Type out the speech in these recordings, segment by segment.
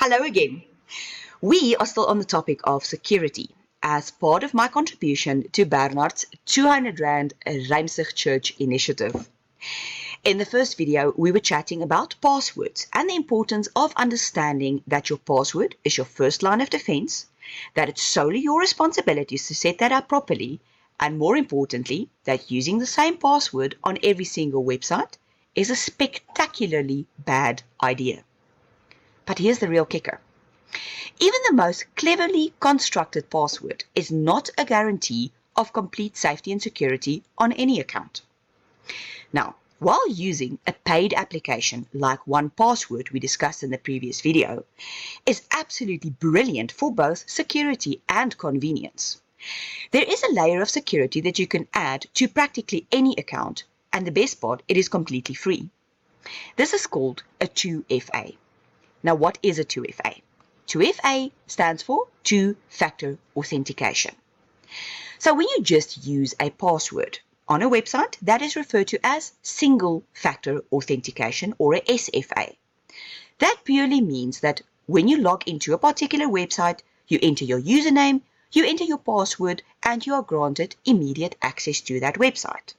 Hello again. We are still on the topic of security as part of my contribution to Bernard's 200 Rand Rijmsig Church initiative. In the first video, we were chatting about passwords and the importance of understanding that your password is your first line of defense, that it's solely your responsibility to set that up properly, and more importantly, that using the same password on every single website is a spectacularly bad idea. But here's the real kicker. Even the most cleverly constructed password is not a guarantee of complete safety and security on any account. Now, while using a paid application like 1Password we discussed in the previous video is absolutely brilliant for both security and convenience, there is a layer of security that you can add to practically any account, and the best part, it is completely free. This is called a 2FA. Now, what is a 2FA? 2FA stands for two-factor authentication. So when you just use a password on a website, that is referred to as single-factor authentication, or a SFA. That purely means that when you log into a particular website, you enter your username, you enter your password, and you are granted immediate access to that website.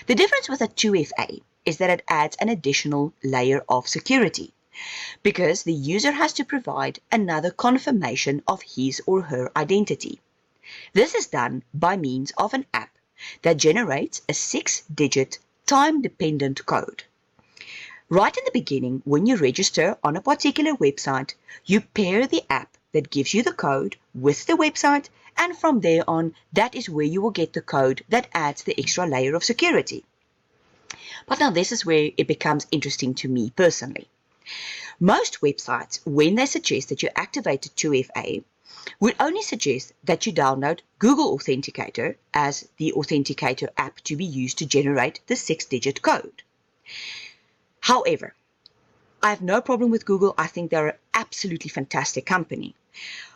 The difference with a 2FA is that it adds an additional layer of security, because the user has to provide another confirmation of his or her identity. This is done by means of an app that generates a 6-digit time-dependent code. Right in the beginning, when you register on a particular website, you pair the app that gives you the code with the website, and from there on, that is where you will get the code that adds the extra layer of security. But now this is where it becomes interesting to me personally. Most websites, when they suggest that you activate a 2FA, would only suggest that you download Google Authenticator as the Authenticator app to be used to generate the 6-digit code. However, I have no problem with Google. I think they're an absolutely fantastic company.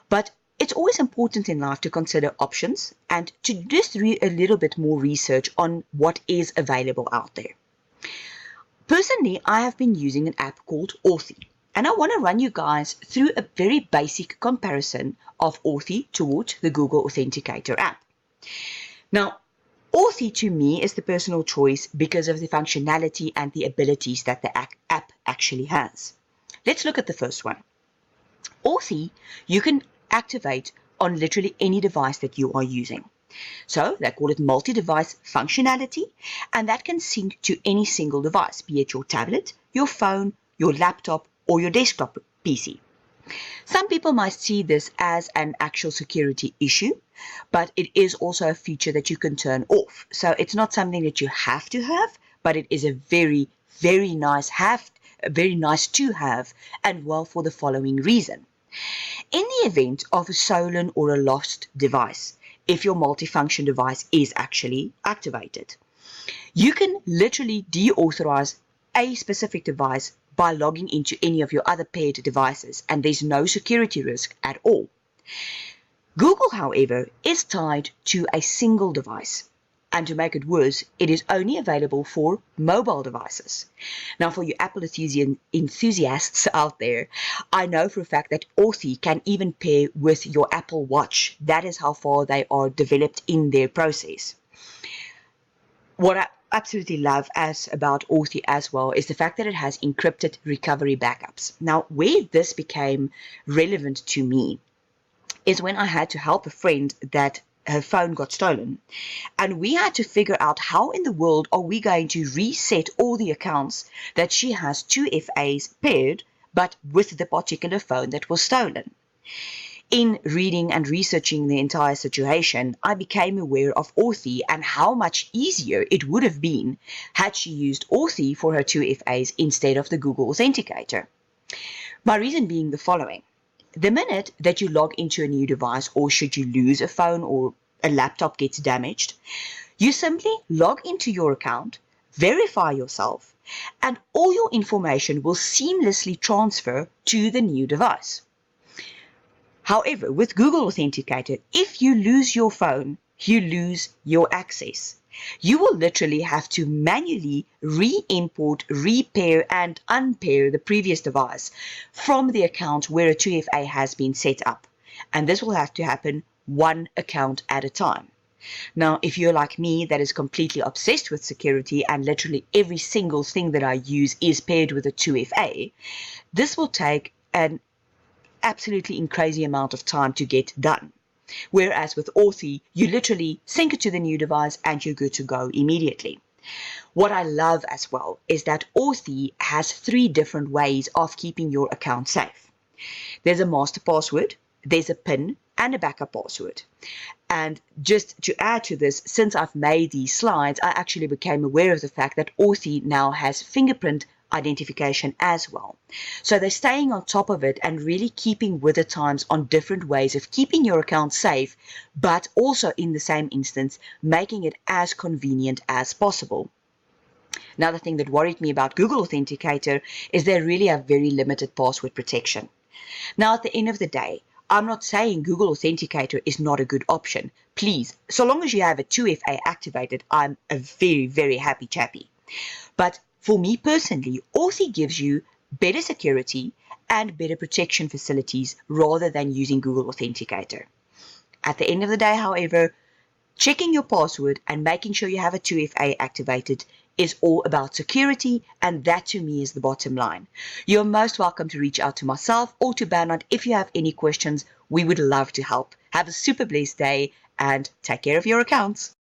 But it's always important in life to consider options and to just do a little bit more research on what is available out there. Personally, I have been using an app called Authy, and I want to run you guys through a very basic comparison of Authy towards the Google Authenticator app. Now, Authy to me is the personal choice because of the functionality and the abilities that the app actually has. Let's look at the first one. Authy, you can activate on literally any device that you are using. So they call it multi-device functionality, and that can sync to any single device, be it your tablet, your phone, your laptop, or your desktop PC. Some people might see this as an actual security issue, but it is also a feature that you can turn off. So it's not something that you have to have, but it is a very, very nice to have, and well, for the following reason. In the event of a stolen or a lost device, if your multifunction device is actually activated, you can literally deauthorize a specific device by logging into any of your other paired devices, and there's no security risk at all. Google, however, is tied to a single device, and to make it worse, it is only available for mobile devices. Now, for you Apple enthusiasts out there, I know for a fact that Authy can even pair with your Apple Watch. That is how far they are developed in their process. What I absolutely love about Authy as well is the fact that it has encrypted recovery backups. Now, where this became relevant to me is when I had to help a friend that her phone got stolen, and we had to figure out how in the world are we going to reset all the accounts that she has 2FAs paired, but with the particular phone that was stolen. In reading and researching the entire situation, I became aware of Authy and how much easier it would have been had she used Authy for her 2FAs instead of the Google Authenticator. My reason being the following. The minute that you log into a new device, or should you lose a phone or a laptop gets damaged, you simply log into your account, verify yourself, and all your information will seamlessly transfer to the new device. However, with Google Authenticator, if you lose your phone, you lose your access. You will literally have to manually re-import, repair, and unpair the previous device from the account where a 2FA has been set up. And this will have to happen one account at a time. Now, if you're like me that is completely obsessed with security and literally every single thing that I use is paired with a 2FA, this will take an absolutely crazy amount of time to get done. Whereas with Authy, you literally sync it to the new device and you're good to go immediately. What I love as well is that Authy has 3 different ways of keeping your account safe. There's a master password, there's a PIN, and a backup password. And just to add to this, since I've made these slides, I actually became aware of the fact that Authy now has fingerprint identification as well. So they're staying on top of it and really keeping with the times on different ways of keeping your account safe, but also in the same instance, making it as convenient as possible. Another thing that worried me about Google Authenticator is they really have very limited password protection. Now, at the end of the day, I'm not saying Google Authenticator is not a good option. Please, so long as you have a 2FA activated, I'm a very, very happy chappy. But for me personally, Authy gives you better security and better protection facilities rather than using Google Authenticator. At the end of the day, however, checking your password and making sure you have a 2FA activated is all about security, and that to me is the bottom line. You're most welcome to reach out to myself or to Bernard if you have any questions. We would love to help. Have a super blessed day and take care of your accounts.